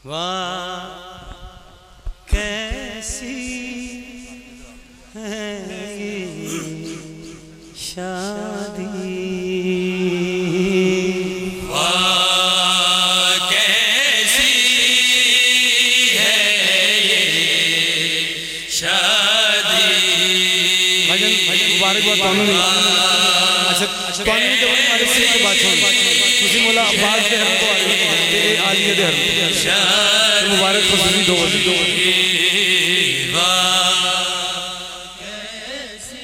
واہ کیسی ہے یہ شادی، واہ کیسی ہے یہ شادی۔ مبارکباد تانوں نے اچھا تانوں نے جب ہمارے سے کی بات ہوئی تسی مولا عباس دے حرم کو آ رہے تے عالیہ دے حرم مبارک خصوصی دو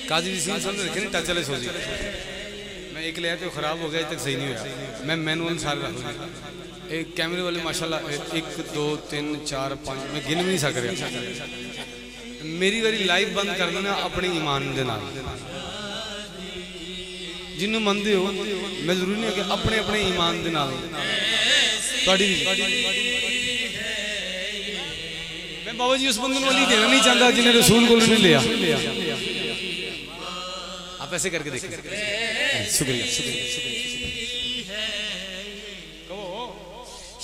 قاضی حسین صاحب نے رکھے نہیں ٹچ والے سوزی، میں ایک لے آیا تو خراب ہو گیا تک صحیح نہیں ہوا، میں مینول سارے رکھ دوں ایک کیمرے والے ماشاءاللہ 1 2 3 4 5 میں گن بھی نہیں سک رہا۔ میری واری لائف بند کر دینا اپنے ایمان دے نال، جنہوں مندے ہو میں ضروری نہیں ہے کہ اپنے اپنے ایمان دے نال میں بابا جی اس بندے والی دینا نہیں چاہتا جنہیں رسول کو نہیں لیا۔ آپ ایسے کر کے دیکھیں، شکریہ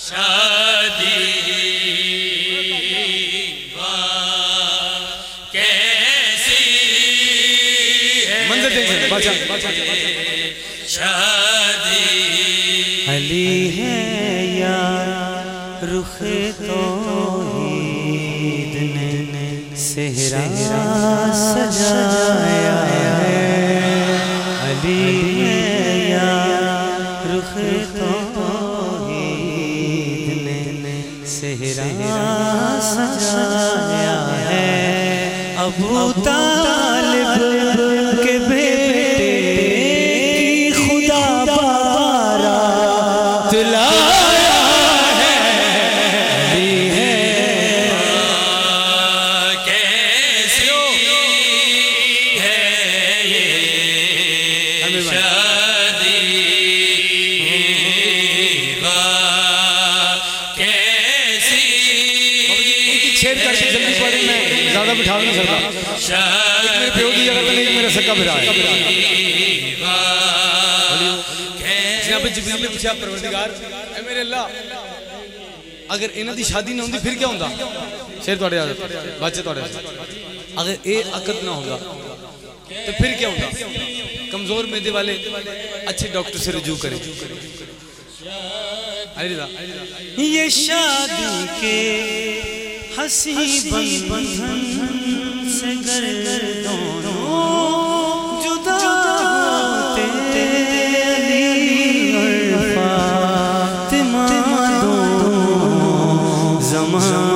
شادی کیسی منظر دیکھیں بادشاہ شادی۔ علی ہے یا رخ توحید نے صحرا سجایا ہے، علی ہے یا رخ توحید نے صحرا سجایا ہے، ابو طالب کے بیٹے کی خدا بارات لایا ہے، علی ہے کیسی ہے یہ شادی، کیسی چھیڑ کر کے جلدی پڑھیں، میں زیادہ بٹھا نہیں سکتا، ایک میرے پیو دی جگہ نہیں، ایک میرا سکا بھرا ہے۔ جناب جبریل نے پوچھا پروردگار اے میرے اللہ اگر انہاں دی شادی نہ ہوندی پھر کیا ہوندا؟ شیر تواڈے حاضر بچے تواڈے اگر اے عقد نہ ہوندا تو پھر کیا ہوندا؟ کمزور معدے والے اچھے ڈاکٹر سے رجوع کریں۔ یہ شادی کے ہنسی بندھن سے گر دونوں جدا ہوتے، علی اور فاطمہ دونوں زمان